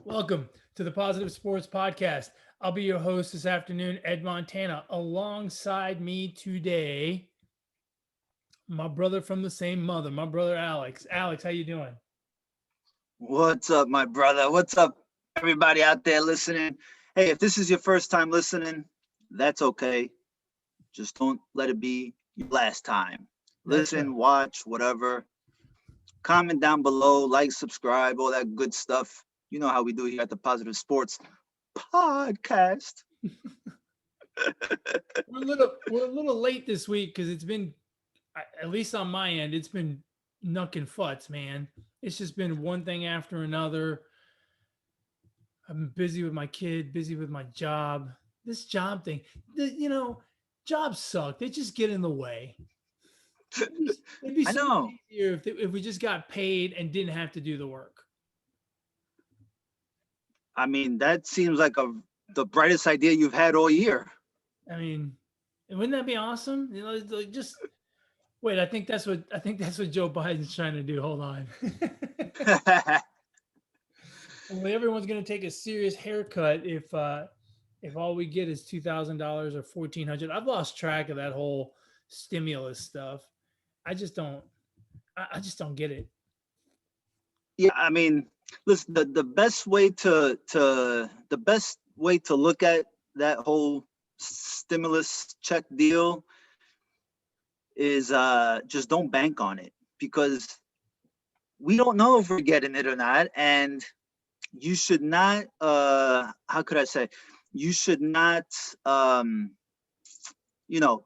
Welcome to the Positive Sports Podcast. I'll be your host this afternoon, Ed Montana. Alongside me today, my brother from the same mother, my brother Alex. Alex, how you doing? What's up, my brother? What's up, everybody out there listening? Hey, if this is your first time listening, that's okay. Just don't let it be your last time. That's right. Listen, watch, whatever. Comment down below, like, subscribe, all that good stuff. You know how we do here at the Positive Sports Podcast. We're a little late this week because it's been, at least on my end, it's been knucking futs, man. It's just been one thing after another. I'm busy with my kid, busy with my job. This job thing, jobs suck. They just get in the way. It'd be I so much know. easier if we just got paid and didn't have to do the work. I mean, that seems like the brightest idea you've had all year. I mean, wouldn't that be awesome? Like just wait. I think that's what Joe Biden's trying to do. Hold on. Well, everyone's going to take a serious haircut if all we get is $2,000 or 1,400. I've lost track of that whole stimulus stuff. I just don't. I just don't get it. Yeah, I mean, listen, the best way to look at that whole stimulus check deal is just don't bank on it, because we don't know if we're getting it or not, and you should not how could I say, you should not um you know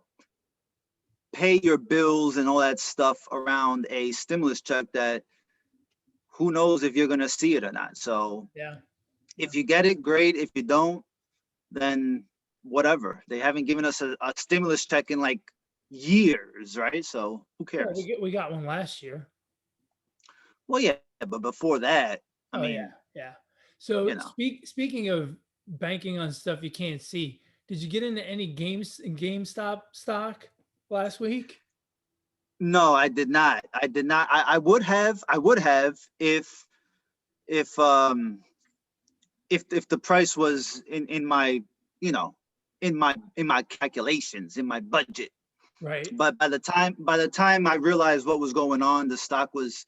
pay your bills and all that stuff around a stimulus check that who knows if you're going to see it or not. So Yeah. if you get it, great. If you don't, then whatever. They haven't given us a stimulus check in like years, right? So who Well, cares? we got one last year. Well, yeah, but before that, I Oh yeah, mean, yeah. you So know, speaking of banking on stuff you can't see, did you get into any GameStop stock last week? no, I did not. I did not. I would have if if the price was in my, you know, in my calculations, in my budget. Right. But by the time I realized what was going on, the stock was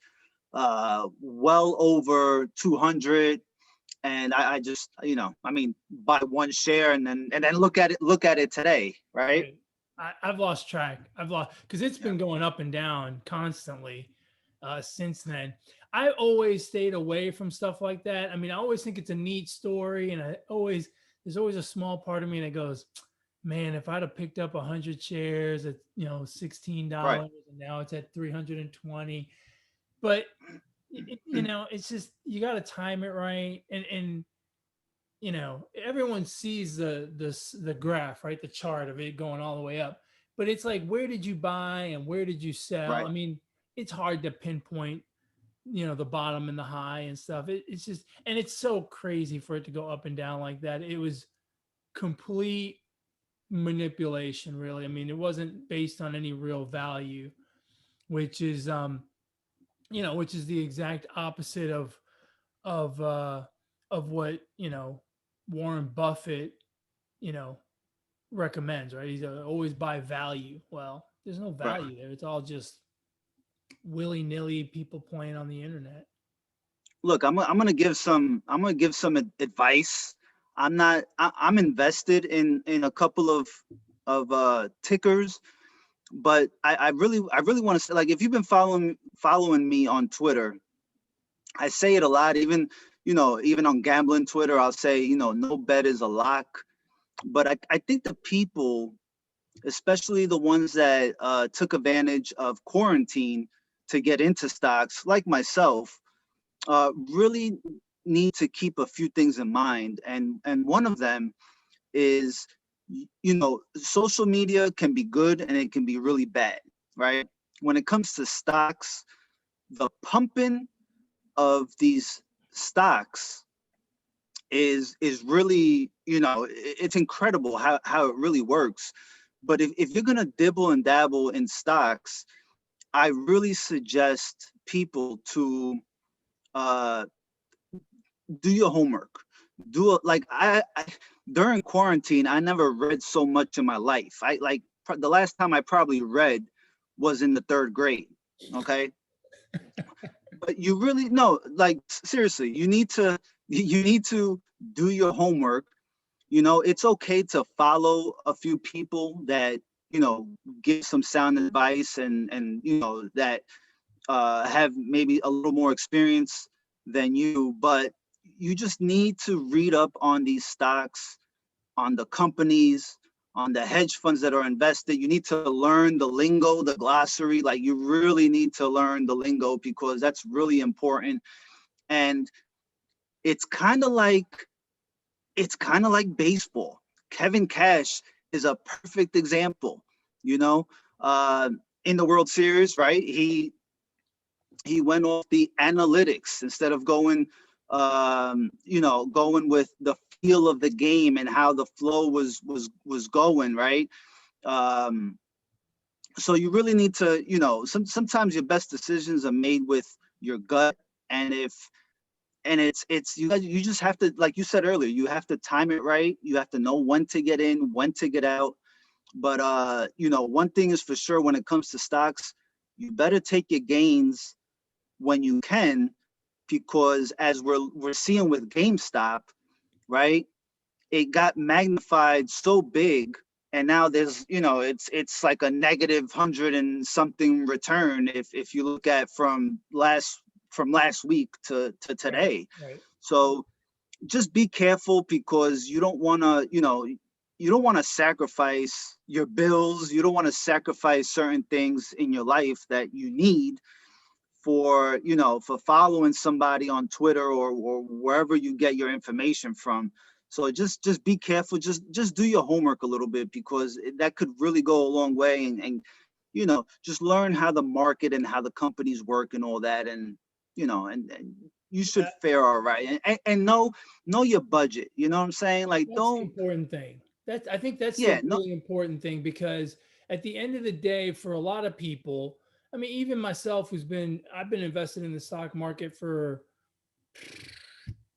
well over 200, and I just, I mean, buy one share and then look at it today, right? Right. I've lost track. I've lost because it's Yeah. been going up and down constantly since then. I always stayed away from stuff like that. I mean, I always think it's a neat story, and there's always a small part of me that goes, "Man, if I'd have picked up 100 shares at Right. $16, and now it's at 320." But it's just you got to time it right, and everyone sees the graph, right? The chart of it going all the way up. But it's like, where did you buy and where did you sell? Right. I mean, it's hard to pinpoint, the bottom and the high and stuff. It's just, and it's so crazy for it to go up and down like that. It was complete manipulation, really. I mean, it wasn't based on any real value, which is, which is the exact opposite of uh of what Warren Buffett you know recommends, right? He's always buy value. Well, there's no Right. value there. It's all just willy-nilly people playing on the internet. Look, I'm gonna give some advice. I'm invested in a couple of tickers, but I really want to say, like, if you've been following me on Twitter, I say it a lot. Even on gambling Twitter, I'll say, no bet is a lock. But I think the people, especially the ones that took advantage of quarantine to get into stocks, like myself, really need to keep a few things in mind, and one of them is, social media can be good and it can be really bad, right? When it comes to stocks, the pumping of these stocks is really, it's incredible how it really works. But if you're going to dibble and dabble in stocks, I really suggest people to uh, do your homework. Like I during quarantine, I never read so much in my life. I like the last time I probably read was in the third grade. Okay, but you really no, like seriously, you need to do your homework. You know, it's okay to follow a few people that give some sound advice, and that have maybe a little more experience than you, but you just need to read up on these stocks, on the companies, on the hedge funds that are invested. You need to learn the lingo, the glossary. Like you really need to learn the lingo because that's really important. And it's kind of like baseball. Kevin Cash is a perfect example. You know, uh, in the World Series, right? He went off the analytics instead of going with the feel of the game and how the flow was going, right? Um, so you really need to, sometimes your best decisions are made with your gut, and if and it's you just have to, like you said earlier, you have to time it right. You have to know when to get in, when to get out. But one thing is for sure when it comes to stocks, you better take your gains when you can, because as we're seeing with GameStop, right? It got magnified so big, and now there's it's like a negative 100 and something return if you look at from last week to Right. today. Right. So just be careful because you don't want to sacrifice your bills. You don't want to sacrifice certain things in your life that you need for following somebody on Twitter or wherever you get your information from. So just be careful. Just do your homework a little bit because that could really go a long way. And just learn how the market and how the companies work and all that. And you should That fare all right. And know your budget. You know what I'm saying? Like that's the don't important thing. I think that's the yeah no really important thing because at the end of the day, for a lot of people, I mean, even myself, I've been invested in the stock market for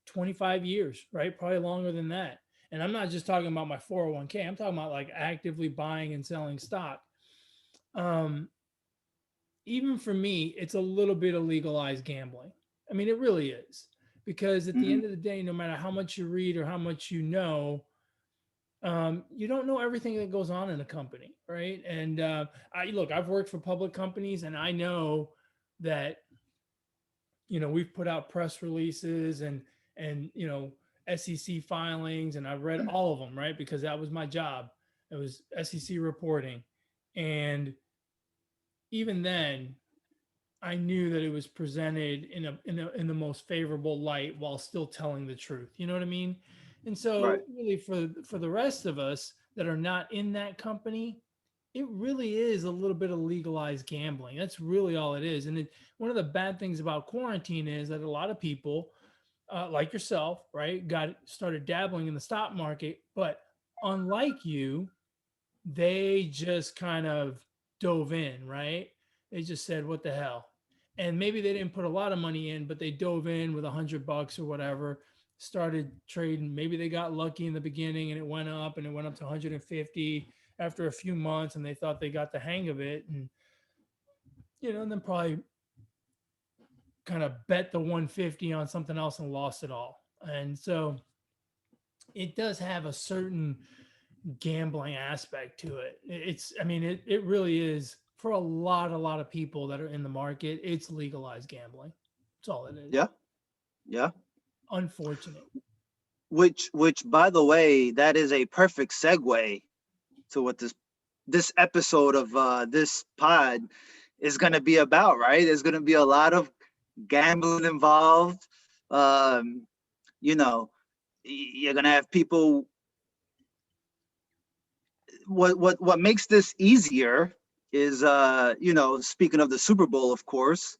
25 years, right? Probably longer than that. And I'm not just talking about my 401k. I'm talking about like actively buying and selling stock. Um, Even for me, it's a little bit of legalized gambling. I mean, it really is. Because at the hmm end of the day, no matter how much you read or how much you know, you don't know everything that goes on in a company, right? And I've worked for public companies, and I know that we've put out press releases and SEC filings, and I read all of them, right? Because that was my job. It was SEC reporting, and even then, I knew that it was presented in the most favorable light while still telling the truth. You know what I mean? And right so, really, for the rest of us that are not in that company, it really is a little bit of legalized gambling. That's really all it is. And one of the bad things about quarantine is that a lot of people, like yourself, right, got started dabbling in the stock market, but unlike you, they just kind of dove in, right? They just said, "What the hell?" And maybe they didn't put a lot of money in, but they dove in with $100 or whatever, started trading. Maybe they got lucky in the beginning and it went up and it went up to 150 after a few months, and they thought they got the hang of it, and and then probably kind of bet the 150 on something else and lost it all. And so it does have a certain gambling aspect to it. I mean, it really is for a lot of people that are in the market. It's legalized gambling. That's all it is. yeah yeah Unfortunate. which by the way, that is a perfect segue to what this episode of this pod is going to be about, right? There's going to be a lot of gambling involved. Um, you know, you're going to have people. What makes this easier is, speaking of the Super Bowl, of course,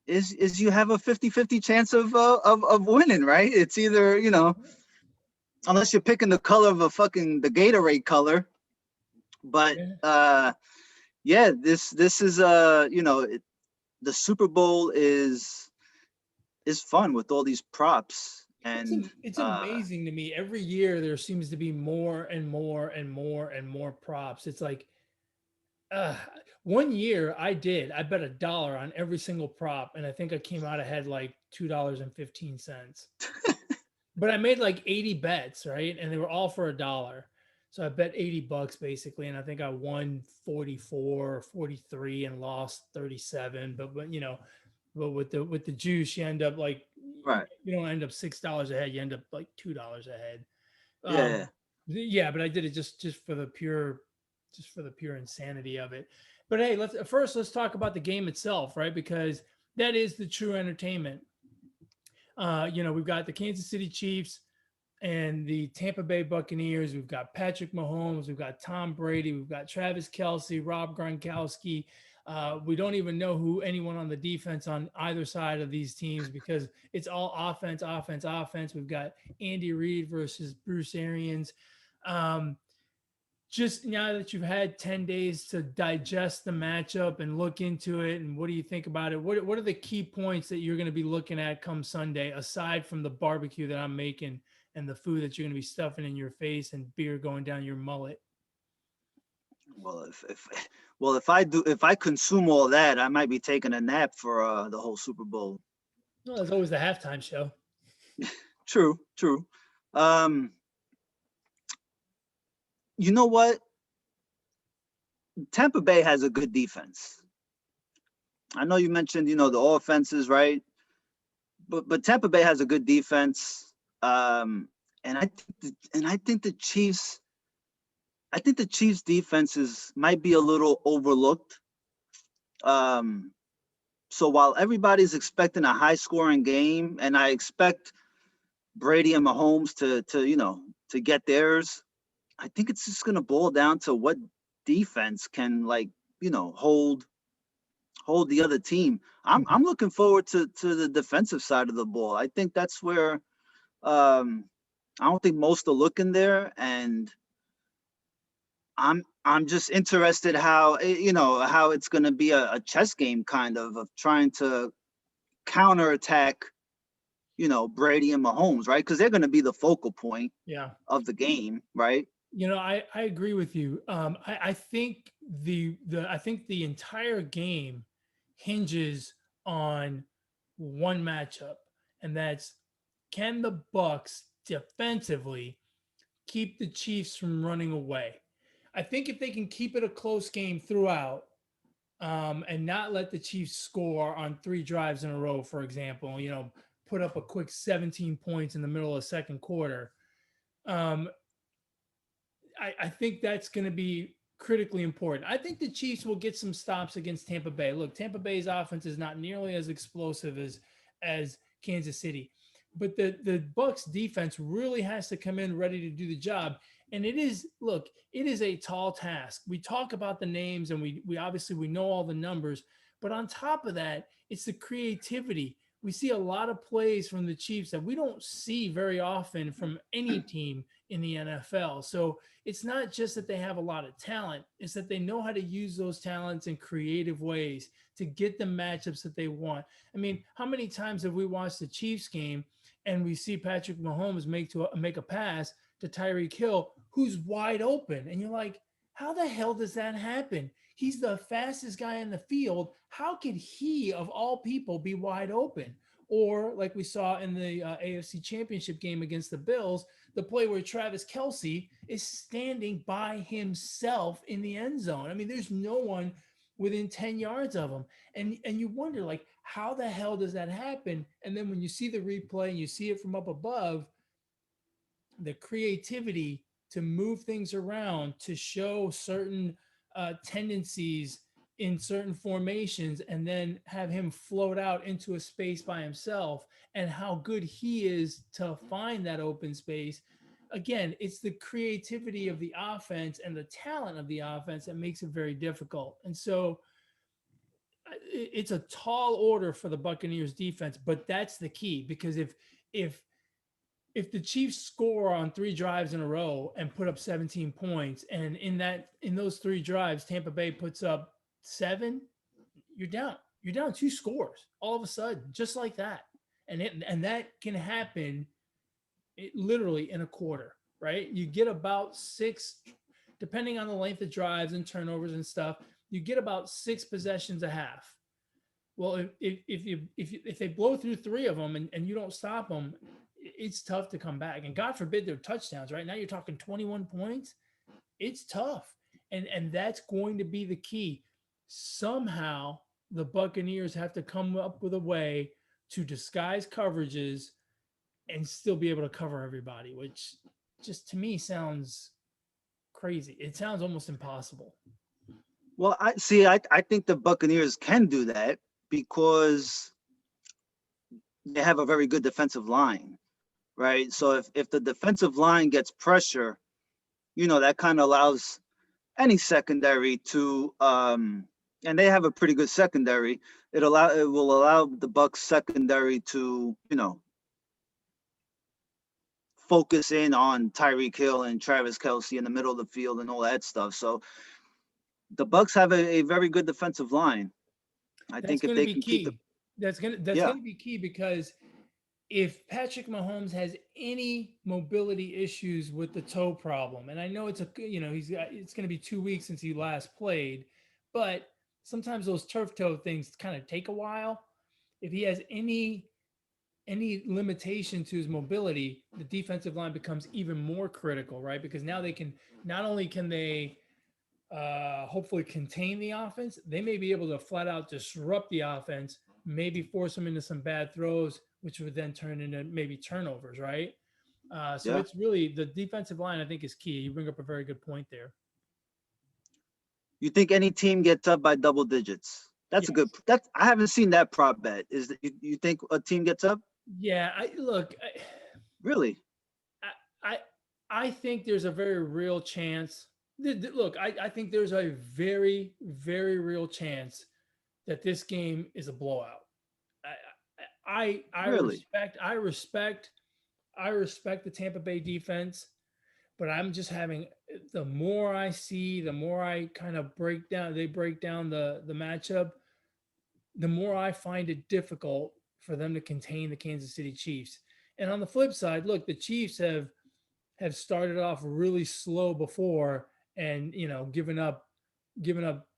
is you have a 50-50 chance of winning, right? It's either, unless you're picking the color of the Gatorade color, but Yeah. yeah, this is the Super Bowl is is fun with all these props and It's amazing to me. Every year there seems to be more and more and more and more props. It's like uh, one year I bet $1 on every single prop, and I think I came out ahead like $2.15. But I made like 80 bets, right? And they were all for $1. So I bet $80 basically, and I think I won 44 or 43 and lost 37. But but with the juice, you end up like right. you don't end up $6 ahead, you end up like $2 ahead. Yeah. Yeah, but I did it just for the pure insanity of it. But hey, let's talk about the game itself, right? Because that is the true entertainment. We've got the Kansas City Chiefs and the Tampa Bay Buccaneers. We've got Patrick Mahomes. We've got Tom Brady. We've got Travis Kelsey, Rob Gronkowski. We don't even know who anyone on the defense on either side of these teams because it's all offense, offense, offense. We've got Andy Reid versus Bruce Arians. Um, just now that you've had 10 days to digest the matchup and look into it, and what do you think about it? What are the key points that you're going to be looking at come Sunday, aside from the barbecue that I'm making and the food that you're going to be stuffing in your face and beer going down your mullet? Well, if well, if I consume all that, I might be taking a nap for the whole Super Bowl. Well, there's always the halftime show. True, true. Um, you know what? Tampa Bay has a good defense. I know you mentioned, the offenses, right? But Tampa Bay has a good defense. And I think the Chiefs defenses might be a little overlooked. Um, so while everybody's expecting a high scoring game, and I expect Brady and Mahomes to get theirs, I think it's just gonna boil down to what defense can, like, hold the other team. I'm looking forward to the defensive side of the ball. I think that's where I don't think most are looking there, and I'm just interested how how it's going to be a chess game, kind of trying to counterattack Brady and Mahomes, right? Because they're going to be the focal point Yeah. of the game, right? I agree with you. I think the entire game hinges on one matchup, and that's can the Bucks defensively keep the Chiefs from running away? I think if they can keep it a close game throughout, and not let the Chiefs score on 3 drives in a row, for example, put up a quick 17 points in the middle of the second quarter. Um, I think that's going to be critically important. I think the Chiefs will get some stops against Tampa Bay. Look, Tampa Bay's offense is not nearly as explosive as Kansas City, but the Bucks defense really has to come in ready to do the job. And it is a tall task. We talk about the names and we obviously we know all the numbers, but on top of that, it's the creativity. We see a lot of plays from the Chiefs that we don't see very often from any team in the NFL. So it's not just that they have a lot of talent, it's that they know how to use those talents in creative ways to get the matchups that they want. I mean, how many times have we watched the Chiefs game and we see Patrick Mahomes make a pass to Tyreek Hill who's wide open, and you're like, how the hell does that happen? He's the fastest guy in the field. How could he, of all people, be wide open? Or like we saw in the AFC Championship game against the Bills, the play where Travis Kelsey is standing by himself in the end zone. I mean, there's no one within 10 yards of him. And you wonder, like, how the hell does that happen? And then when you see the replay and you see it from up above, the creativity to move things around, to show certain tendencies in certain formations, and then have him float out into a space by himself, and how good he is to find that open space. Again, it's the creativity of the offense and the talent of the offense that makes it very difficult. And so it's a tall order for the Buccaneers defense, but that's the key, because if if the Chiefs score on 3 drives in a row and put up 17 points, and in those 3 drives, Tampa Bay puts up 7, you're down. You're down 2 scores all of a sudden, just like that. and that can happen literally in a quarter, right? You get about six, depending on the length of drives and turnovers and stuff. You get about six possessions a half. Well, if they blow through three of them and you don't stop them, it's tough to come back. And God forbid they're touchdowns. Right now, you're talking 21 points. It's tough, and that's going to be the key. Somehow, the Buccaneers have to come up with a way to disguise coverages and still be able to cover everybody, which just to me sounds crazy. It sounds almost impossible. Well, I see. I think the Buccaneers can do that because they have a very good defensive line, right? So if the defensive line gets pressure, that kind of allows any secondary to and they have a pretty good secondary. It will allow the Bucs secondary to, focus in on Tyreek Hill and Travis Kelce in the middle of the field and all that stuff. So the Bucs have a very good defensive line. I That's think if going to they be can keep key. That's yeah, going to be key because if Patrick Mahomes has any mobility issues with the toe problem, and I know it's going to be 2 weeks since he last played, but sometimes those turf toe things kind of take a while. If he has any limitation to his mobility, the defensive line becomes even more critical, right? Because now they can not only can they hopefully contain the offense, they may be able to flat out disrupt the offense, maybe force them into some bad throws, which would then turn into maybe turnovers, right? So yeah. it's really the defensive line, I think, is key. You bring up a very good point there. You think any team gets up by double digits? That's a good. Yes. That's I haven't seen that prop bet. Is that you think a team gets up? Yeah. Really? I, I, I think there's a very real chance. Look, I think there's a very, very real chance that this game is a blowout. I Really? respect the Tampa Bay defense, but I'm just having the more I see, the more I kind of break down the matchup, the more I find it difficult for them to contain the Kansas City Chiefs. And on the flip side, look, the Chiefs have started off really slow before and given up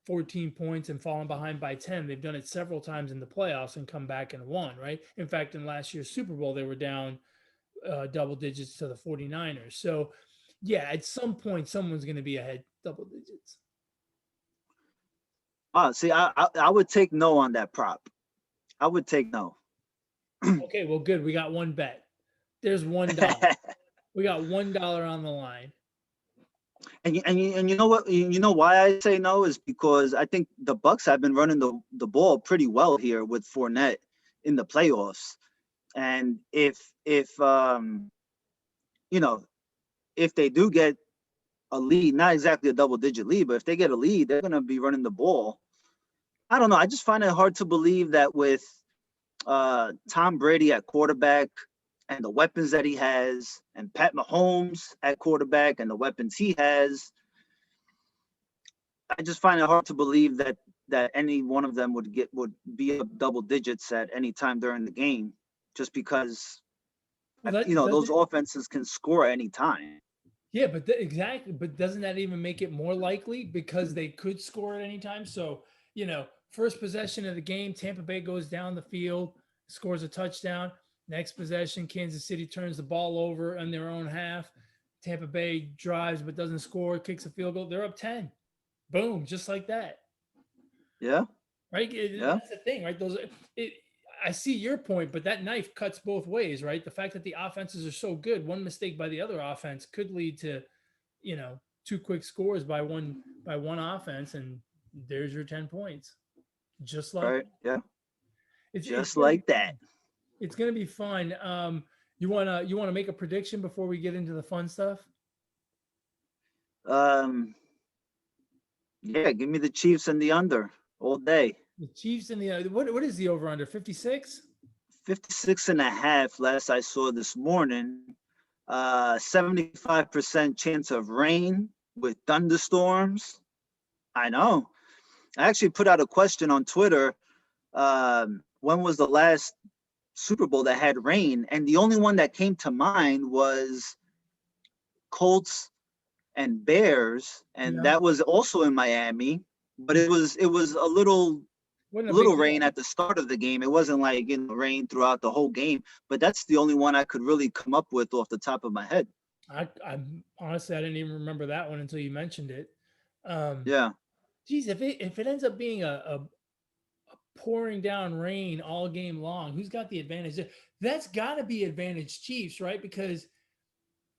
14 points and fallen behind by 10. They've done it several times in the playoffs and come back and won, right? In fact, in last year's Super Bowl, they were down double digits to the 49ers. So, yeah, at some point, someone's going to be ahead double digits. See, I would take no on that prop. I would take no. Okay, well, good. We got one bet. There's $1. We got $1 on the line. And you know what? You know why I say no is because I think the Bucs have been running the ball pretty well here with Fournette in the playoffs. And you know if they do get a lead, not exactly a double digit lead, but if they get a lead, they're gonna be running the ball. I don't know. I just find it hard to believe that with Tom Brady at quarterback and the weapons that he has, and Pat Mahomes at quarterback and the weapons he has, I just find it hard to believe that any one of them would be up double digits at any time during the game, just because Well, that those doesn't. offenses can score at any time. Yeah, but exactly. But doesn't that even make it more likely because they could score at any time? So, first possession of the game, Tampa Bay goes down the field, scores a touchdown. Next possession, Kansas City turns the ball over in their own half. Tampa Bay drives but doesn't score, kicks a field goal. They're up 10. Boom, just like that. Yeah, Right? yeah, That's the thing, right? I see your point, but that knife cuts both ways, right? The fact that the offenses are so good, one mistake by the other offense could lead to, two quick scores by one offense, and there's your 10 points. Just like right, yeah, it's just gonna be like that. fun. It's gonna be fun. You wanna make a prediction before we get into the fun stuff? Um, yeah, give me the Chiefs and the under all day. The Chiefs and what is the over under 56? 56 and a half last I saw this morning. 75% chance of rain with thunderstorms. I know. I actually put out a question on Twitter. When was the last Super Bowl that had rain, and the only one that came to mind was Colts and Bears, and Yeah, that was also in Miami. But it was wasn't a big little rain deal. at the start of the game. It wasn't like rain throughout the whole game. But that's the only one I could really come up with off the top of my head. I honestly I didn't even remember that one until you mentioned it. Um, Yeah, Geez, if it ends up being a pouring down rain all game long, who's got the advantage? That's got to be advantage Chiefs, right? Because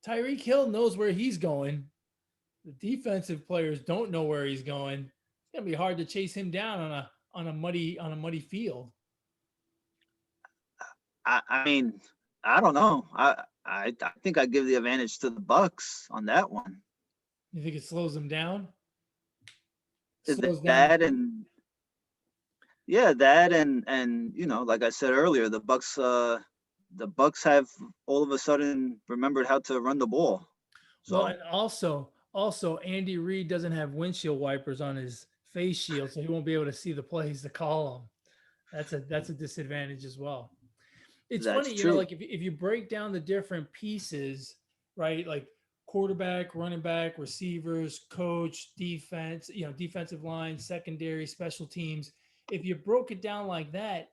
Tyreek Hill knows where he's going. The defensive players don't know where he's going. It's gonna be hard to chase him down on a muddy field. I mean, I don't know. I think I give the advantage to the Bucks on that one. You think it slows him down? Th- Slows down the That team? and yeah, that and like I said earlier, the Bucks have all of a sudden remembered how to run the ball. Well, So and also Andy Reid doesn't have windshield wipers on his face shield, so he won't be able to see the plays to call them. That's a disadvantage as well. It's that's funny, true. like if you break down the different pieces, right? Like quarterback, running back, receivers, coach, defense, defensive line, secondary, special teams. If you broke it down like that,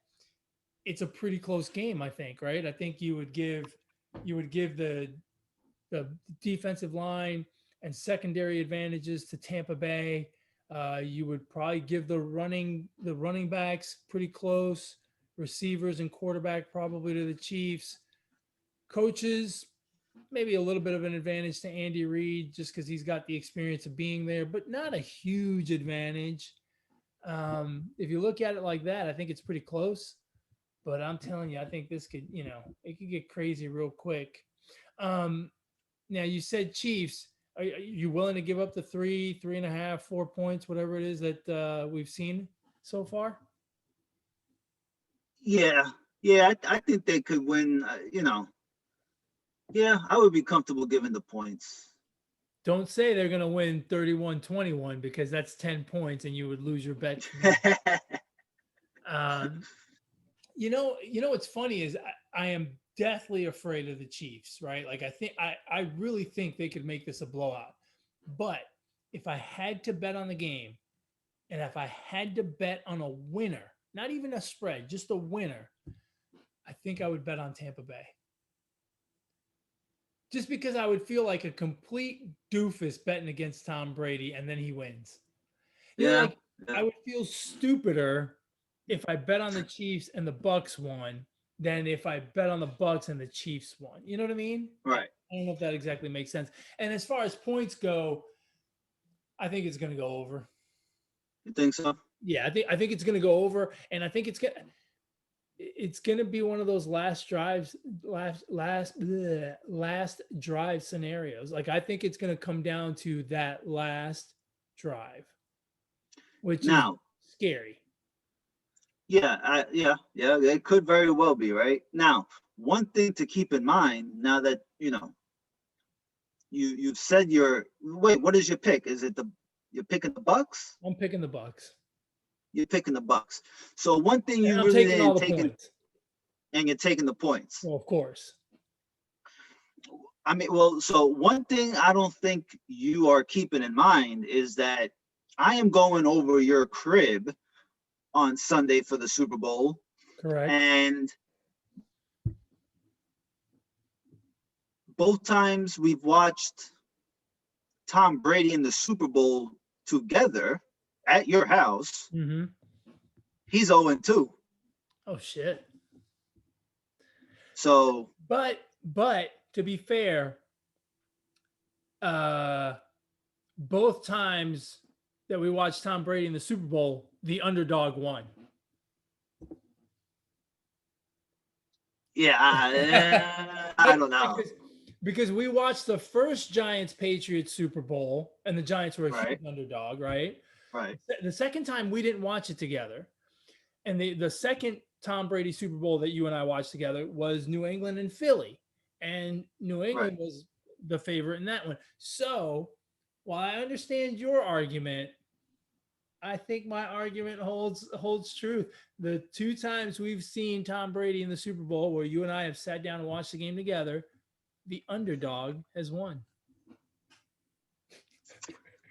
it's a pretty close game, I think, right? I think you would give the defensive line and secondary advantages to Tampa Bay. You would probably give the running backs pretty close, receivers and quarterback probably to the Chiefs. Coaches, maybe a little bit of an advantage to Andy Reid just because he's got the experience of being there, but not a huge advantage. If you look at it like that, I think it's pretty close. But I'm telling you, I think this it could get crazy real quick. Um, Now you said Chiefs. Are you willing to give up the 3.5, 4 points, whatever it is that we've seen so far? Yeah, yeah. I think they could win. Yeah, I would be comfortable giving the points. Don't say they're going to win 31-21 because that's 10 points and you would lose your bet to me. Um, what's funny is I am deathly afraid of the Chiefs, right? Like I really think they could make this a blowout. But if I had to bet on the game and if I had to bet on a winner, not even a spread, just a winner, I think I would bet on Tampa Bay. Just because I would feel like a complete doofus betting against Tom Brady and then he wins. Yeah, Like I yeah. would feel stupider if I bet on the Chiefs and the Bucks won than if I bet on the Bucks and the Chiefs won. You know what I mean? Right. I don't know if that exactly makes sense. And as far as points go, I think it's going to go over. You think so? Yeah, I think it's going to go over, and I think it's gonna be one of those last drive scenarios. Like I think it's gonna come down to that last drive, which is Now, scary. yeah, yeah. It could very well be right. Now, one thing to keep in mind now that you've said your wait. What is your pick? Is it you're picking the Bucks? I'm picking the Bucks, You're picking the Bucks. So one thing and you I'm really taking all didn't the take in, points. and you're taking the points. Well, of course, I mean, well, so one thing I don't think you are keeping in mind is that I am going over your crib on Sunday for the Super Bowl, correct. and both times we've watched Tom Brady in the Super Bowl together at your house, Mm-hmm. he's 0-2. Oh shit. So But to be fair, uh, both times that we watched Tom Brady in the Super Bowl, the underdog won. yeah, I don't know. because because we watched the first Giants Patriots Super Bowl and the Giants were a huge Right, underdog, right? right, The second time we didn't watch it together, and the second Tom Brady Super Bowl that you and I watched together was New England and Philly, and New right. England was the favorite in that one. So, while I understand your argument, I think my argument holds truth. The two times we've seen Tom Brady in the Super Bowl, where you and I have sat down and watched the game together, the underdog has won.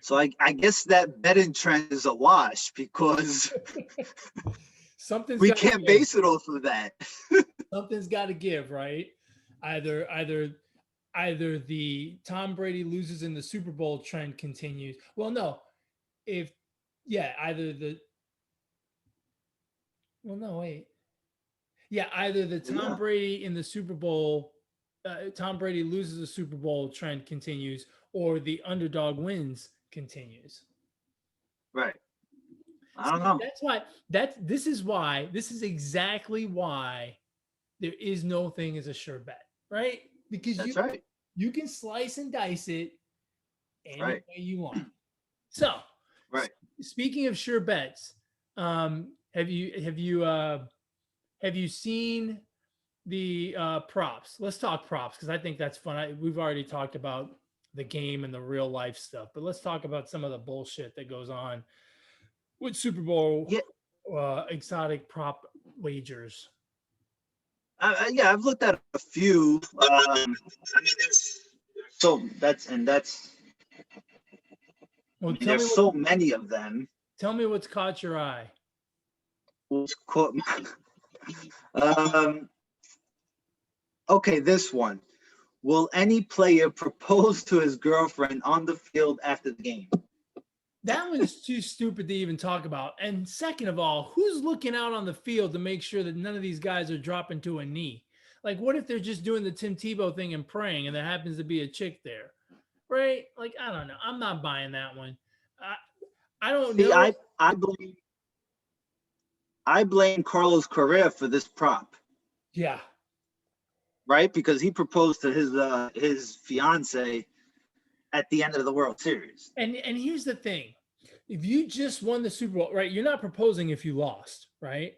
So I guess that betting trend is a wash because Something's we got to can't give. base it off of that. Something's got to give, right? Either either either the Tom Brady loses in the Super Bowl trend continues. Well, no, if yeah, either the well, no, wait, yeah, either the Tom Yeah, Brady in the Super Bowl, Tom Brady loses the Super Bowl trend continues, or the underdog wins continues. right. I don't See, know. that's why this is exactly why there is no thing as a sure bet, right? Because That's right. you can slice and dice it any Right. way you want. So, Right. speaking of sure bets, have you seen the props? Let's talk props because I think that's fun. We've already talked about the game and the real life stuff, but let's talk about some of the bullshit that goes on with Super Bowl Yeah. exotic prop wagers. Yeah. I've looked at a few. So that's. I Well, mean, there's so many of them. tell me what's caught your eye. What's caught um. Okay, this one. Will any player propose to his girlfriend on the field after the game? That one's too stupid to even talk about. And second of all, who's looking out on the field to make sure that none of these guys are dropping to a knee? Like, what if they're just doing the Tim Tebow thing and praying, and there happens to be a chick there, right? Like, I don't know. I'm not buying that one. I don't See, know. I blame Carlos Correa for this prop, Yeah, right? Because he proposed to his fiance at the end of the World Series. and here's the thing: if you just won the Super Bowl, right? You're not proposing if you lost, right?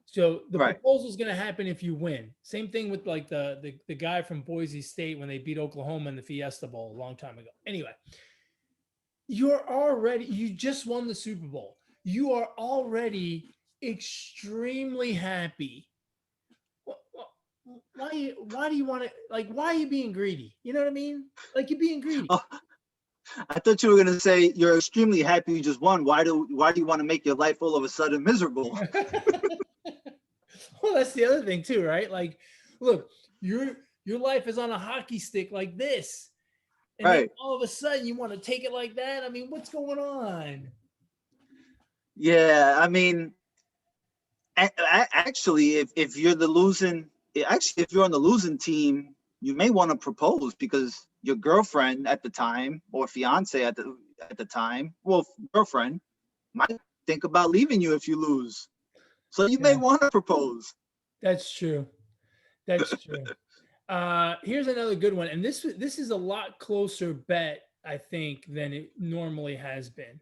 So the Right. proposal is going to happen if you win. Same thing with like the guy from Boise State when they beat Oklahoma in the Fiesta Bowl a long time ago. Anyway, you just won the Super Bowl. You are already extremely happy. Why do you want to like why are you being greedy? You know what I mean? Like you're being greedy. Oh, I thought you were gonna say you're extremely happy you just won. Why do you want to make your life all of a sudden miserable? Well, that's the other thing too, right? Like, look, your life is on a hockey stick like this, and then Right. all of a sudden you want to take it like that. I mean, what's going on? Yeah. I mean, actually, if you're the losing, actually, if you're on the losing team, you may want to propose because your girlfriend at the time or fiance at the time, well, girlfriend might think about leaving you if you lose. So you may Yeah, want to propose. that's true. That's true. Here's another good one, and this is a lot closer bet I think than it normally has been.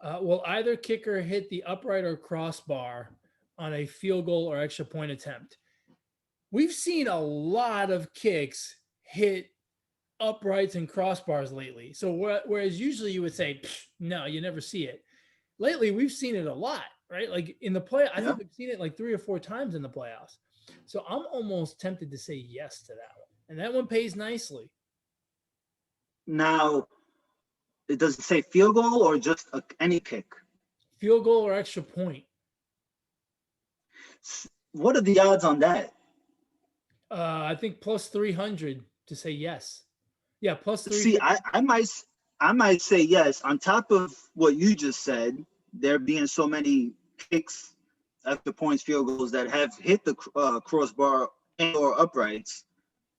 Will either kicker hit the upright or crossbar on a field goal or extra point attempt? We've seen a lot of kicks hit uprights and crossbars lately. So whereas usually you would say no, you never see it. Lately, we've seen it a lot, right? Like in the play, I Yeah. think we've seen it like 3 or 4 times in the playoffs. So I'm almost tempted to say yes to that one, and that one pays nicely. Now, it doesn't say field goal or just any kick. Field goal or extra point. What are the odds on that? I think plus 300 to say yes. Yeah, plus See, 350. I might say yes. On top of what you just said, there being so many kicks, extra points, field goals that have hit the crossbar and or uprights.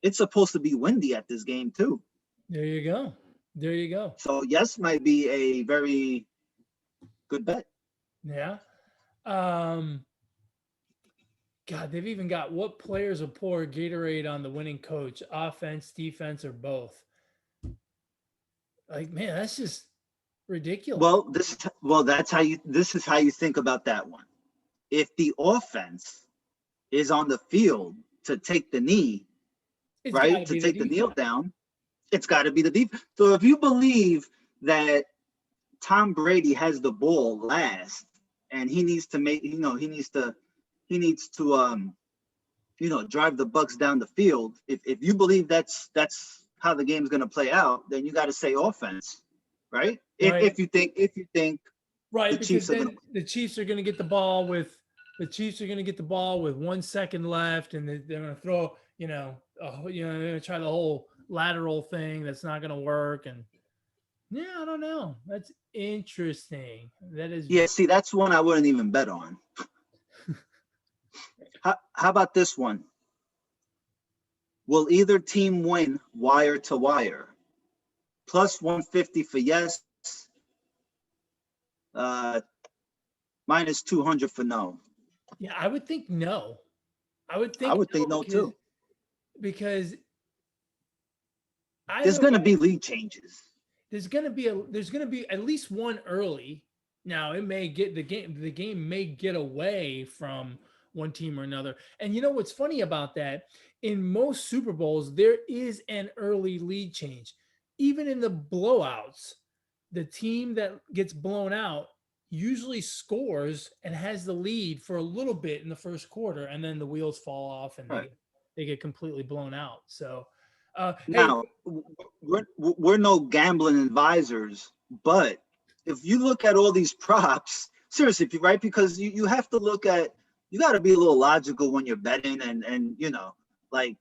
It's supposed to be windy at this game too. There you go. There you go. So yes, might be a very good bet. Yeah. God, they've even got what players will pour Gatorade on the winning coach, offense, defense, or both. Like, man, that's just ridiculous. This is how you think about that one. If the offense is on the field to take the knee, It's got right, to to be the take the defense. kneel down, it's got to be the defense. So if you believe that Tom Brady has the ball last, and he needs to make, he needs to drive the Bucks down the field. If you believe that's how the game's going to play out, then you got to say offense, right? Right. If you think the Right, because Chiefs are going to then the Chiefs are going to get the ball with 1 second left, and they're going to throw, they're going to try the whole lateral thing that's not going to work, and yeah, I don't know. That's interesting. That is, Yeah, see, that's one I wouldn't even bet on. How about this one? Will either team win wire to wire? Plus 150 for yes, uh, minus 200 for no. yeah, I would think no. I would I think would no think no too. because There's either going to be way, lead changes. there's gonna be at least one early. Now it may get the game may get away from one team or another. And you know what's funny about that? In most Super Bowls, there is an early lead change. Even in the blowouts, the team that gets blown out usually scores and has the lead for a little bit in the first quarter, and then the wheels fall off and Right. they get completely blown out. So, hey, Now, we're no gambling advisors, but if you look at all these props, seriously, right? Because you have to look at, you got to be a little logical when you're betting, and like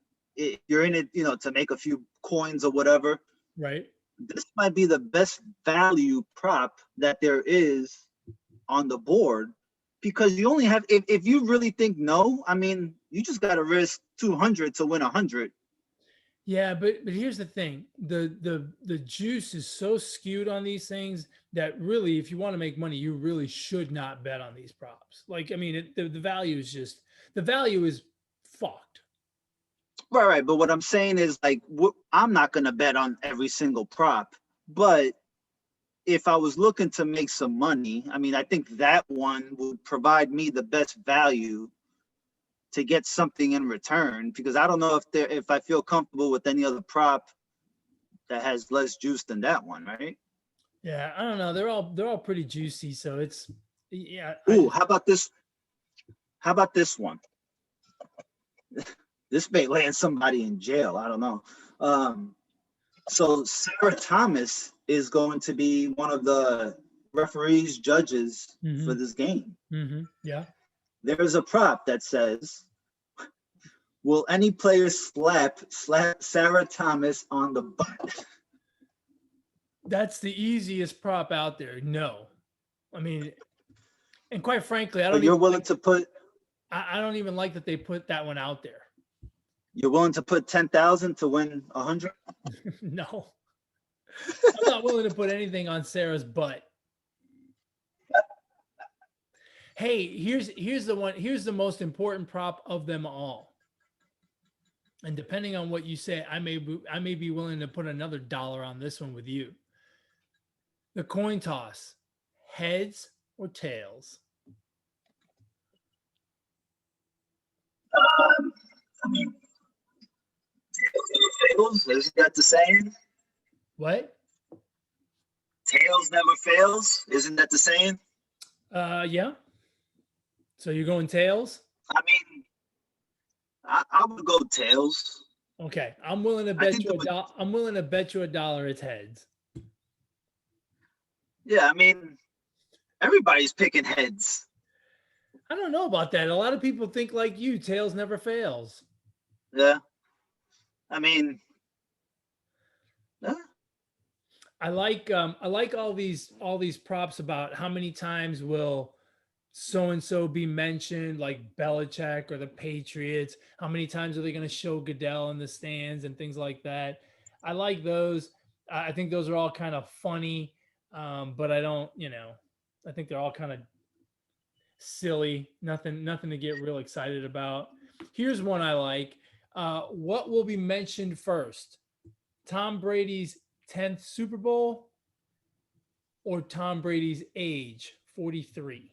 you're in it, to make a few coins or whatever. right. This might be the best value prop that there is on the board, because you only have, if you really think no, I mean, you just got to risk 200 to win 100. Yeah, but here's the thing. The juice is so skewed on these things that really, if you want to make money, you really should not bet on these props. Like, I mean, the value is just the value is fucked. Right. But what I'm saying is, like, I'm not going to bet on every single prop. But if I was looking to make some money, I mean, I think that one would provide me the best value to get something in return, because I don't know if I feel comfortable with any other prop that has less juice than that one, right? Yeah, I don't know. They're all pretty juicy, so it's yeah, Ooh, how about this? How about this one? This may land somebody in jail. I don't know. So Sarah Thomas is going to be one of the referees, judges for mm-hmm, this game. yeah. There's a prop that says, "Will any player slap Sarah Thomas on the butt?" That's the easiest prop out there. No. I mean, and quite frankly, But I don't even like that they put that one out there. you're willing to put 10,000 to win 100? No. I'm not willing to put anything on Sarah's butt. Hey, here's the one. Here's the most important prop of them all. And depending on what you say, I may be willing to put another dollar on this one with you. The coin toss, heads or tails? I mean, tails, isn't that the saying? What? Tails never fails, isn't that the saying? Yeah. So you're going tails? I mean, I would go tails. Okay, I'm willing to I bet think you a dollar. I'm willing to bet you a dollar it's heads. yeah, I mean, everybody's picking heads. I don't know about that. A lot of people think like you, tails never fails. Yeah, I mean, yeah. I like all these props about how many times will so and so be mentioned, like Belichick or the Patriots. How many times are they going to show Goodell in the stands and things like that? I like those. I think those are all kind of funny, but I don't, I think they're all kind of silly. Nothing to get real excited about. Here's one I like. What will be mentioned first? Tom Brady's 10th Super Bowl or Tom Brady's age, 43?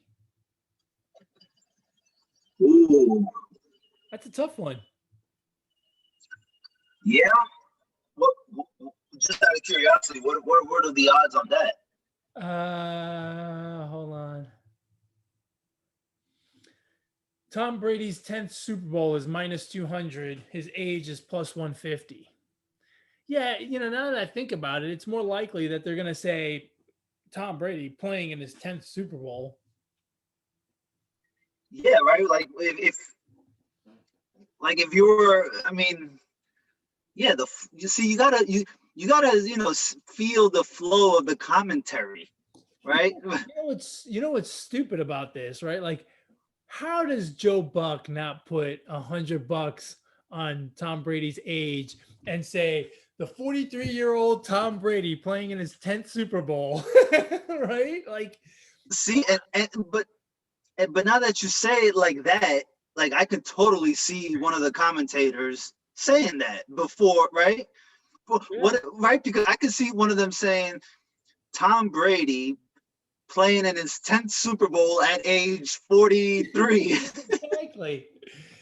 Ooh, That's a tough one. yeah. What, just out of curiosity, what are the odds on that? Hold on. Tom Brady's 10th Super Bowl is minus 200. His age is plus 150. Yeah, now that I think about it, it's more likely that they're going to say Tom Brady playing in his 10th Super Bowl. Yeah, right. Like if you were, I mean, yeah, you see, you gotta feel the flow of the commentary, right? What's stupid about this, right? Like, how does Joe Buck not put $100 on Tom Brady's age and say the 43-year-old Tom Brady playing in his 10th Super Bowl, right? Like, See, but now that you say it like that, like I could totally see one of the commentators saying that before, right? yeah, Right? Because I could see one of them saying Tom Brady playing in his 10th Super Bowl at age 43. exactly.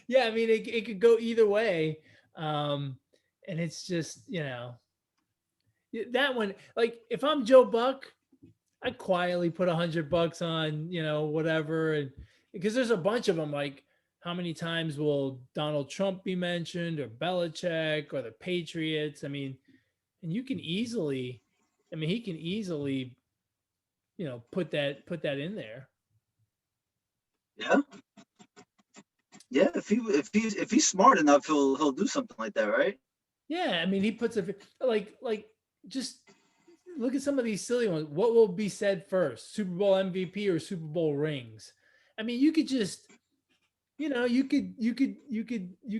Yeah, I mean, it could go either way. And it's just, that one, like, if I'm Joe Buck, I quietly put $100 on, whatever, and because there's a bunch of them. Like, how many times will Donald Trump be mentioned, or Belichick, or the Patriots? I mean, and you can easily, I mean, he can easily, put that in there. Yeah, yeah. If he's smart enough, he'll do something like that, right? Yeah, I mean, he puts a like just look at some of these silly ones. What will be said first, Super Bowl MVP or Super Bowl rings? I mean, you could just you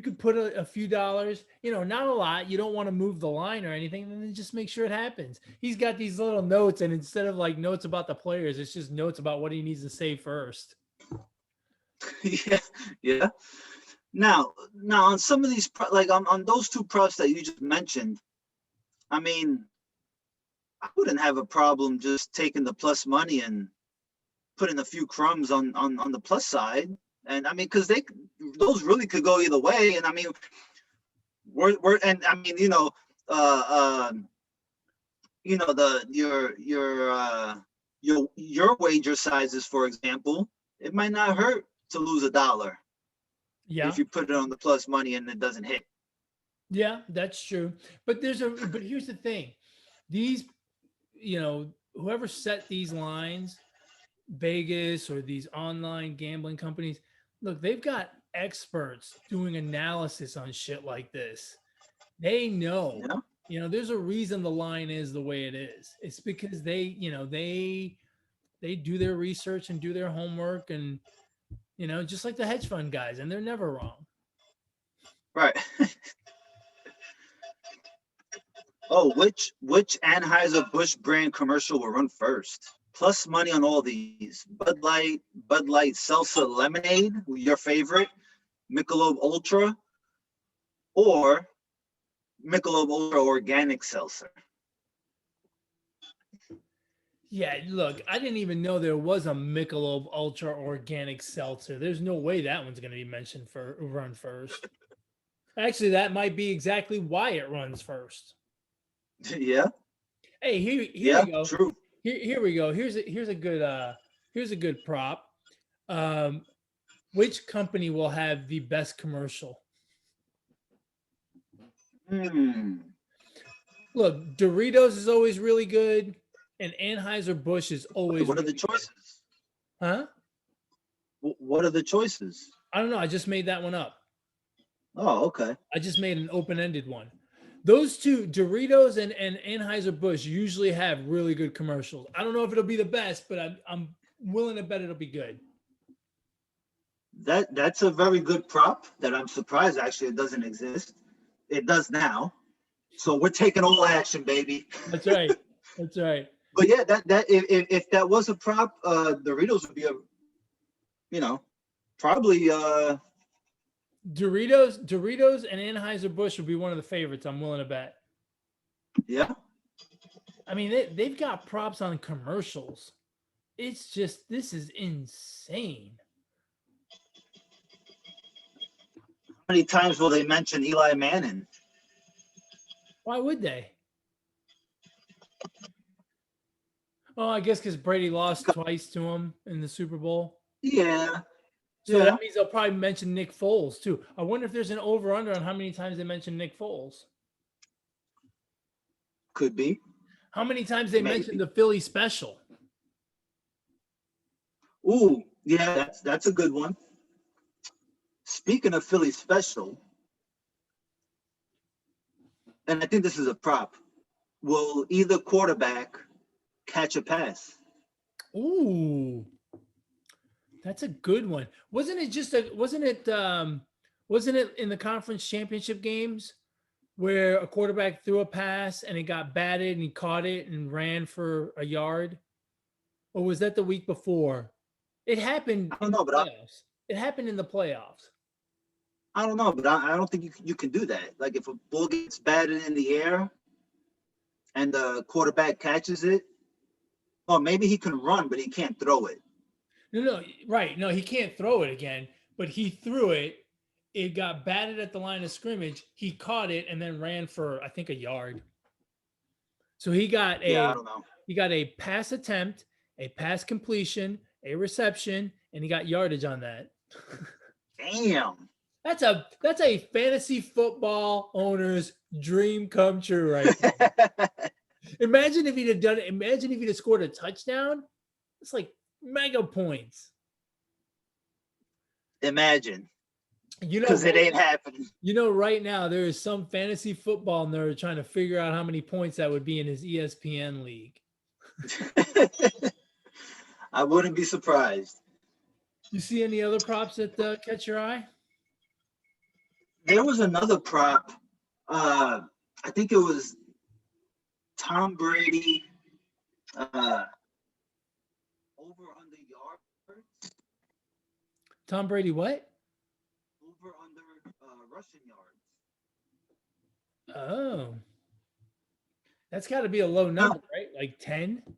could put a few dollars, not a lot. You don't want to move the line or anything, and then just make sure it happens. He's got these little notes, and instead of like notes about the players, it's just notes about what he needs to say first. Yeah, yeah. Now on some of these like on those two props that you just mentioned, I mean, I wouldn't have a problem just taking the plus money and putting a few crumbs on the plus side. And I mean, because those really could go either way. And I mean, we're and I mean, uh, the your wager sizes, for example, it might not hurt to lose $1 Yeah, if you put it on the plus money and it doesn't hit. yeah, that's true. But here's the thing: these, whoever set these lines, Vegas or these online gambling companies, look, they've got experts doing analysis on shit like this. They know, Yeah. there's a reason the line is the way it is. It's because they do their research and do their homework, and just like the hedge fund guys, and they're never wrong. Right. Oh, which Anheuser-Busch brand commercial will run first? Plus money on all these. Bud Light Seltzer Lemonade, your favorite, Michelob Ultra, or Michelob Ultra Organic Seltzer. Yeah, look, I didn't even know there was a Michelob Ultra Organic Seltzer. There's no way that one's going to be mentioned for run first. Actually, that might be exactly why it runs first. Yeah, Hey, here we yeah, go. true. Here we go. Here's a good prop. Um, which company will have the best commercial? Hmm. Look, Doritos is always really good, and Anheuser Busch is always What are the really good. choices? Huh? What are the choices? I don't know. I just made that one up. Oh, okay. I just made an open-ended one. Those two, Doritos and Anheuser Busch, usually have really good commercials. I don't know if it'll be the best, but I'm willing to bet it'll be good. That's a very good prop that I'm surprised actually it doesn't exist. It does now. So we're taking all action, baby. That's right. That's right. But yeah, that if that was a prop, Doritos would be a you know probably Doritos and Anheuser Busch would be one of the favorites. I'm willing to bet. yeah. I mean, they've got props on commercials. It's just this is insane. How many times will they mention Eli Manning? Why would they? Oh, I guess because Brady lost twice to him in the Super Bowl. Yeah, So yeah, that means they'll probably mention Nick Foles too. I wonder if there's an over under on how many times they mention Nick Foles. could be, How many times they mentioned maybe. the Philly special? Ooh, yeah, that's a good one. Speaking of Philly special, and I think this is a prop, will either quarterback catch a pass? Ooh, that's a good one. Wasn't it in the conference championship games where a quarterback threw a pass and it got batted and he caught it and ran for a yard? Or was that the week before? It happened I don't in the know, but playoffs. It happened in the playoffs. I don't know, but I don't think you can do that. Like if a ball gets batted in the air and the quarterback catches it, or maybe he can run, but he can't throw it. No, right. No, he can't throw it again, but he threw it. It got batted at the line of scrimmage. He caught it and then ran for I think a yard. So Yeah, I don't know. he got a pass attempt, a pass completion, a reception, and he got yardage on that. Damn. That's a fantasy football owner's dream come true right there. Imagine if he'd have done it. Imagine if he'd have scored a touchdown. It's like mega points. Imagine, You know, because it right ain't now, happening. right now there is some fantasy football nerd trying to figure out how many points that would be in his ESPN league. I wouldn't be surprised. You see any other props that catch your eye? There was another prop. I think it was Tom Brady over under yards, Tom Brady, what? over under rushing yards. Oh, that's got to be a low No, number, right? Like 10? no,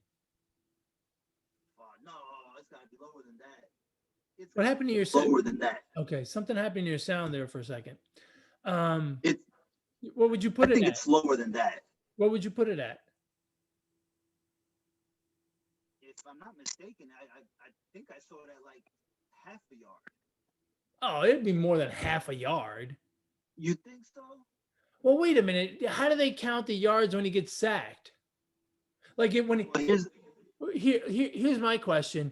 it's got to be lower than that. It's What got to happened to be your lower than that. Okay, something happened to your sound there for a second. Um, It. what would you I put it think at? it's lower than that. What would you put it at? If I'm not mistaken, I think I saw it at like half a yard. Oh, it'd be more than half a yard. You think so? Well, wait a minute. How do they count the yards when he gets sacked? Like it when Well, here's here's my question.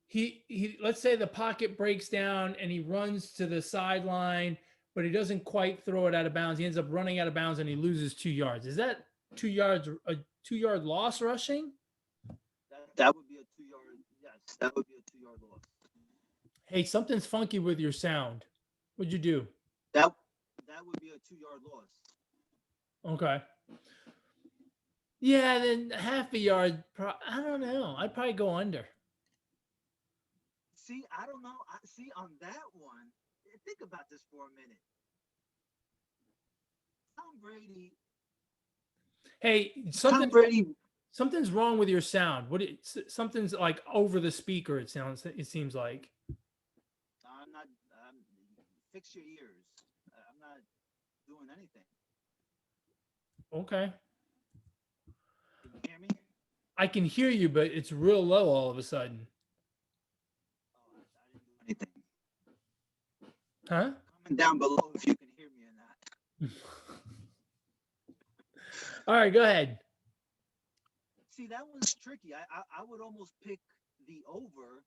He let's say the pocket breaks down and he runs to the sideline, but he doesn't quite throw it out of bounds. He ends up running out of bounds and he loses 2 yards. Is that 2 yards a 2 yard loss rushing? that would be a 2 yard. Yes, that would be a 2 yard loss. Hey, something's funky with your sound. What'd you do? That that would be a 2 yard loss. Okay. Yeah, then half a yard. I don't know. I'd probably go under. See, I don't know. See on that one. Think about this for a minute. Tom Brady. Hey, Tom Brady. something's wrong with your sound. Something's like over the speaker. It seems like. I'm not. Fix your ears. I'm not doing anything. Okay. Can you hear me? I can hear you, but it's real low all of a sudden. Oh, I didn't do anything. Huh? Comment down below if you can hear me or not. All right, go ahead. See, that was tricky. I would almost pick the over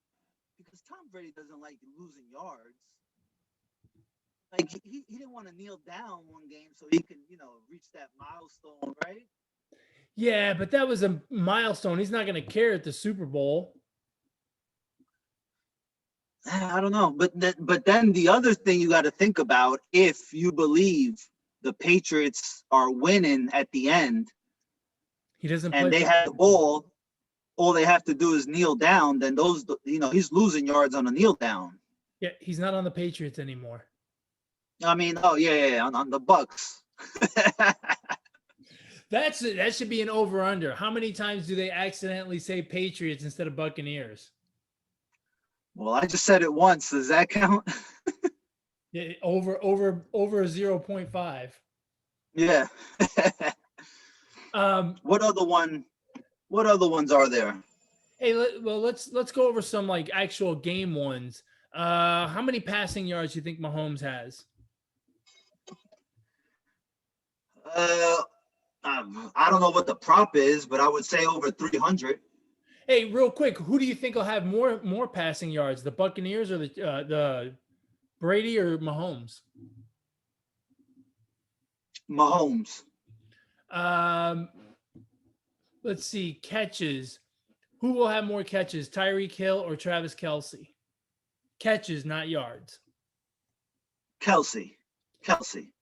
because Tom Brady doesn't like losing yards. Like he didn't want to kneel down one game so he can, reach that milestone, right? Yeah, but that was a milestone. He's not going to care at the Super Bowl. I don't know, but then the other thing you got to think about, if you believe the Patriots are winning at the end, He doesn't play and they for have the ball, all they have to do is kneel down. Then he's losing yards on a kneel down. Yeah, he's not on the Patriots anymore. I mean, oh yeah, on the Bucks. That should be an over under. How many times do they accidentally say Patriots instead of Buccaneers? Well, I just said it once. Does that count? Yeah, over 0.5. Yeah. What other ones are there? Hey, let's go over some like actual game ones. How many passing yards do you think Mahomes has? Uh, I don't know what the prop is, but I would say over 300. Hey, real quick, who do you think will have more passing yards, the Buccaneers or the Brady or Mahomes? Mahomes. Um, let's see, catches. Who will have more catches, Tyreek Hill or Travis Kelsey? Catches, not yards. Kelsey. Kelsey.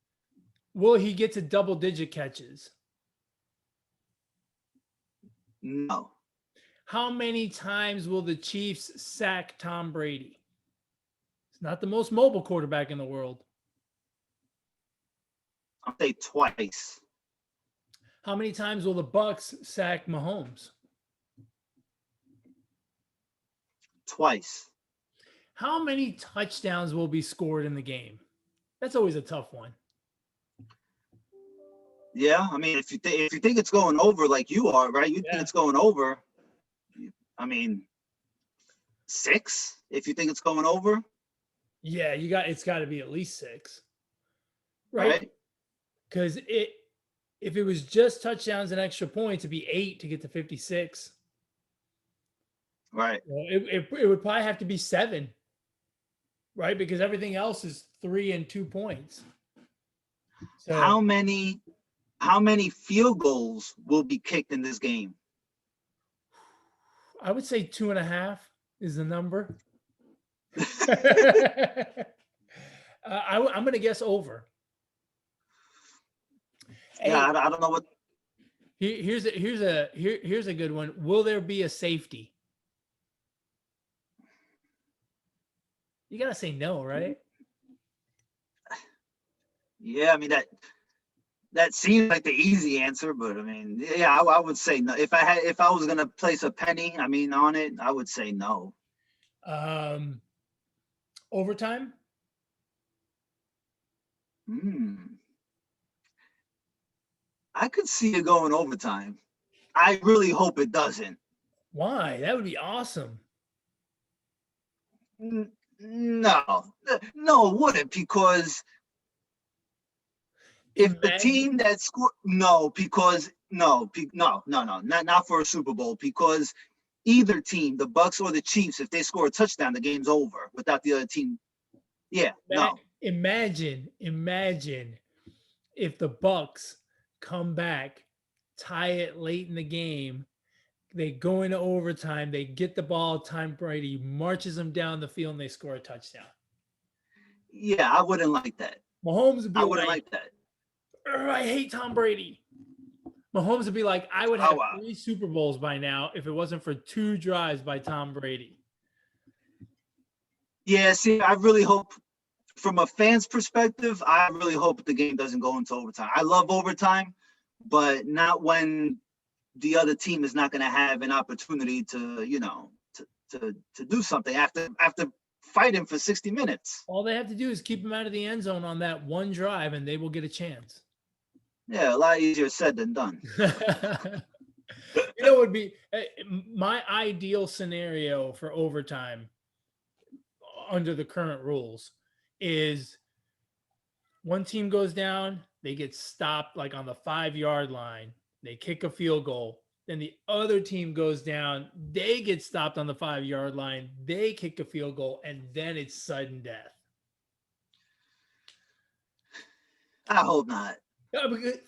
Will he get to double-digit catches? No. How many times will the Chiefs sack Tom Brady? He's not the most mobile quarterback in the world. I'll say twice. How many times will the Bucks sack Mahomes? Twice. How many touchdowns will be scored in the game? That's always a tough one. Yeah, I mean, if you think it's going over like you are, right? You think Yeah. it's going over. I mean, 6. If you think it's going over, Yeah, it's got to be at least 6, right? right? Because if it was just touchdowns and extra points, it'd be 8 to get to 56. Right. Well, it would probably have to be 7, right? Because everything else is 3 and 2 points. So How many field goals will be kicked in this game? I would say 2.5 is the number. I'm going to guess over. Yeah, Hey, I don't know what. here's a good one. Will there be a safety? You gotta say no, right? Yeah, I mean that seems like the easy answer, but I mean, yeah, I would say no. If I was gonna place a penny, I mean, on it, I would say no. Um, Overtime. Hmm. I could see it going overtime. I really hope it doesn't. Why? That would be awesome. No, no, it wouldn't, because if the Imagine. team that scored, no, because no, not for a Super Bowl, because either team, the Bucks or the Chiefs, if they score a touchdown, the game's over without the other team. Yeah, no. Imagine if the Bucks come back, tie it late in the game, they go into overtime, they get the ball, Tom Brady marches them down the field, and they score a touchdown. Yeah, I wouldn't like that. Mahomes would be I wouldn't like, like that. I hate Tom Brady. Mahomes would be like, I would Oh, have wow. 3 Super Bowls by now if it wasn't for 2 drives by Tom Brady. Yeah, see, I really hope, from a fan's perspective, I really hope the game doesn't go into overtime. I love overtime, but not when the other team is not going to have an opportunity to, to do something after fighting for 60 minutes. All they have to do is keep him out of the end zone on that one drive, and they will get a chance. Yeah, a lot easier said than done. It would be my ideal scenario for overtime under the current rules is one team goes down, they get stopped like on the 5-yard line, they kick a field goal. Then the other team goes down, they get stopped on the 5-yard line, they kick a field goal, and then it's sudden death. I hope not.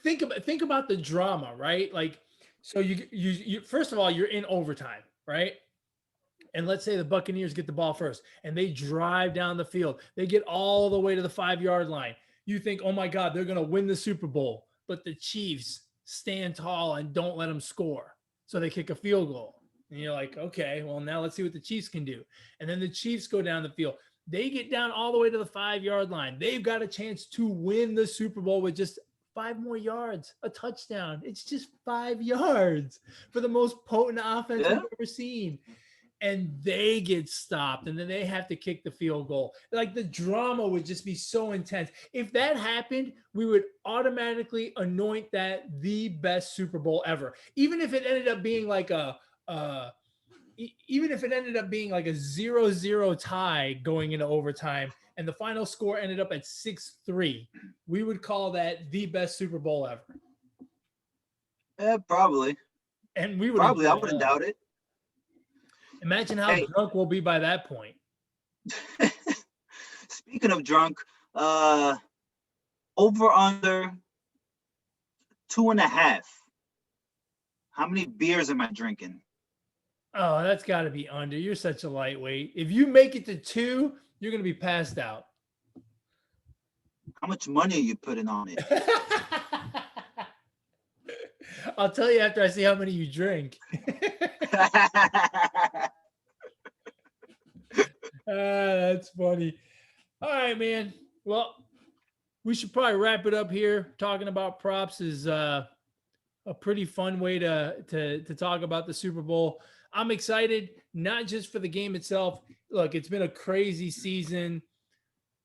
Think about the drama, right? Like, so you first of all, you're in overtime, right? And let's say the Buccaneers get the ball first and they drive down the field. They get all the way to the 5-yard line. You think, oh my God, they're going to win the Super Bowl. But the Chiefs stand tall and don't let them score. So they kick a field goal. And you're like, okay, well, now let's see what the Chiefs can do. And then the Chiefs go down the field. They get down all the way to the 5-yard line. They've got a chance to win the Super Bowl with just 5 more yards, a touchdown. It's just 5 yards for the most potent offense Yeah. we've ever seen, and they get stopped, and then they have to kick the field goal. Like, the drama would just be so intense. If that happened, we would automatically anoint that the best Super Bowl ever. Even if it ended up being like a even if it ended up being like a 0-0 tie going into overtime and the final score ended up at 6-3, we would call that the best Super Bowl ever. Yeah, probably. And we would Probably. I enjoy it wouldn't all. doubt it. Imagine how Hey, drunk we'll be by that point. speaking of drunk, over under 2.5. How many beers am I drinking? Oh, that's got to be under. You're such a lightweight. If you make it to 2, you're going to be passed out. How much money are you putting on it? I'll tell you after I see how many you drink. That's funny. All right, man. Well, we should probably wrap it up here. Talking about props is a pretty fun way to talk about the Super Bowl. I'm excited, not just for the game itself. Look, it's been a crazy season.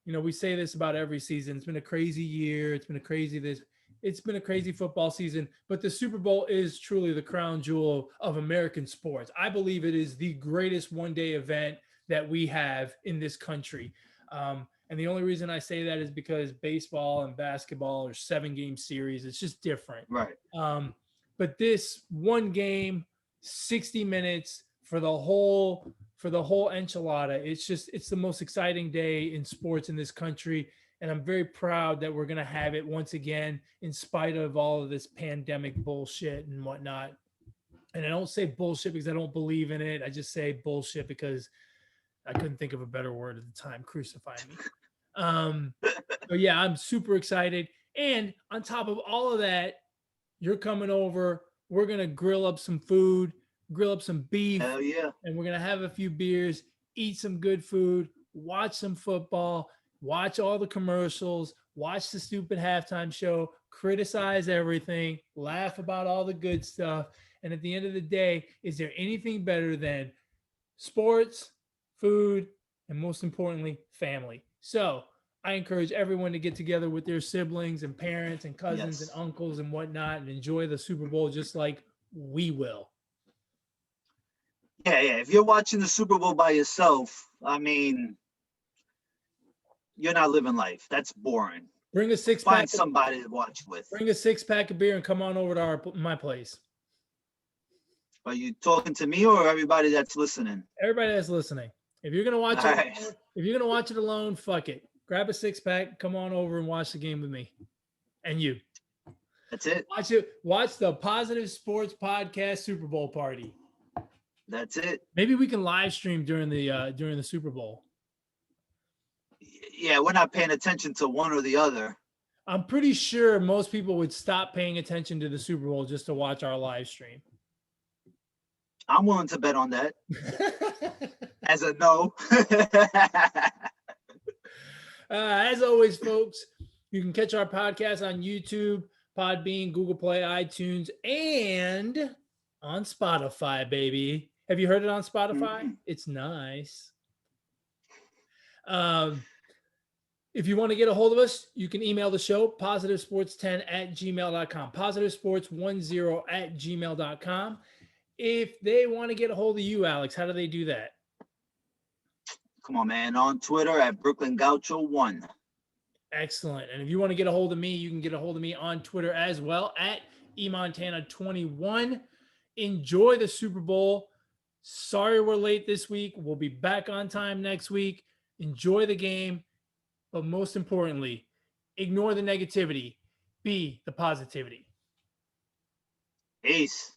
You know, we say this about every season. It's been a crazy year. It's been a crazy football season, but the Super Bowl is truly the crown jewel of American sports. I believe it is the greatest one-day event that we have in this country. And the only reason I say that is because baseball and basketball are 7-game series. It's just different. Right. But this one game, 60 minutes for the whole enchilada. It's the most exciting day in sports in this country. And I'm very proud that we're going to have it once again, in spite of all of this pandemic bullshit and whatnot. And I don't say bullshit because I don't believe in it. I just say bullshit because I couldn't think of a better word at the time. Crucify me. But yeah, I'm super excited. And on top of all of that, you're coming over. We're going to grill up some food, grill up some beef. Hell yeah. And we're going to have a few beers, eat some good food, watch some football, watch all the commercials, watch the stupid halftime show, criticize everything, laugh about all the good stuff. And at the end of the day, is there anything better than sports, food, and most importantly, family? So I encourage everyone to get together with their siblings and parents and cousins and uncles and whatnot and enjoy the Super Bowl just like we will. Yeah. If you're watching the Super Bowl by yourself, I mean, you're not living life. That's boring. Bring a 6-pack. Find somebody to watch with. Bring a 6-pack of beer and come on over to my place. Are you talking to me or everybody that's listening? Everybody that's listening. If you're gonna watch it alone, fuck it. Grab a 6-pack, come on over and watch the game with me. And you. That's it. Watch the Positive Sports Podcast Super Bowl party. That's it. Maybe we can live stream during the Super Bowl. Yeah, we're not paying attention to one or the other. I'm pretty sure most people would stop paying attention to the Super Bowl just to watch our live stream. I'm willing to bet on that. As a no. As always, folks, you can catch our podcast on YouTube, Podbean, Google Play, iTunes, and on Spotify, baby. Have you heard it on Spotify? Mm-hmm. It's nice. If you want to get a hold of us, you can email the show, positivesports10@gmail.com, positivesports10@gmail.com. If they want to get a hold of you, Alex, how do they do that? Come on, man. On Twitter at Brooklyn Gaucho 1. Excellent. And if you want to get a hold of me, you can get a hold of me on Twitter as well at eMontana21. Enjoy the Super Bowl. Sorry we're late this week. We'll be back on time next week. Enjoy the game. But most importantly, ignore the negativity. Be the positivity. Peace.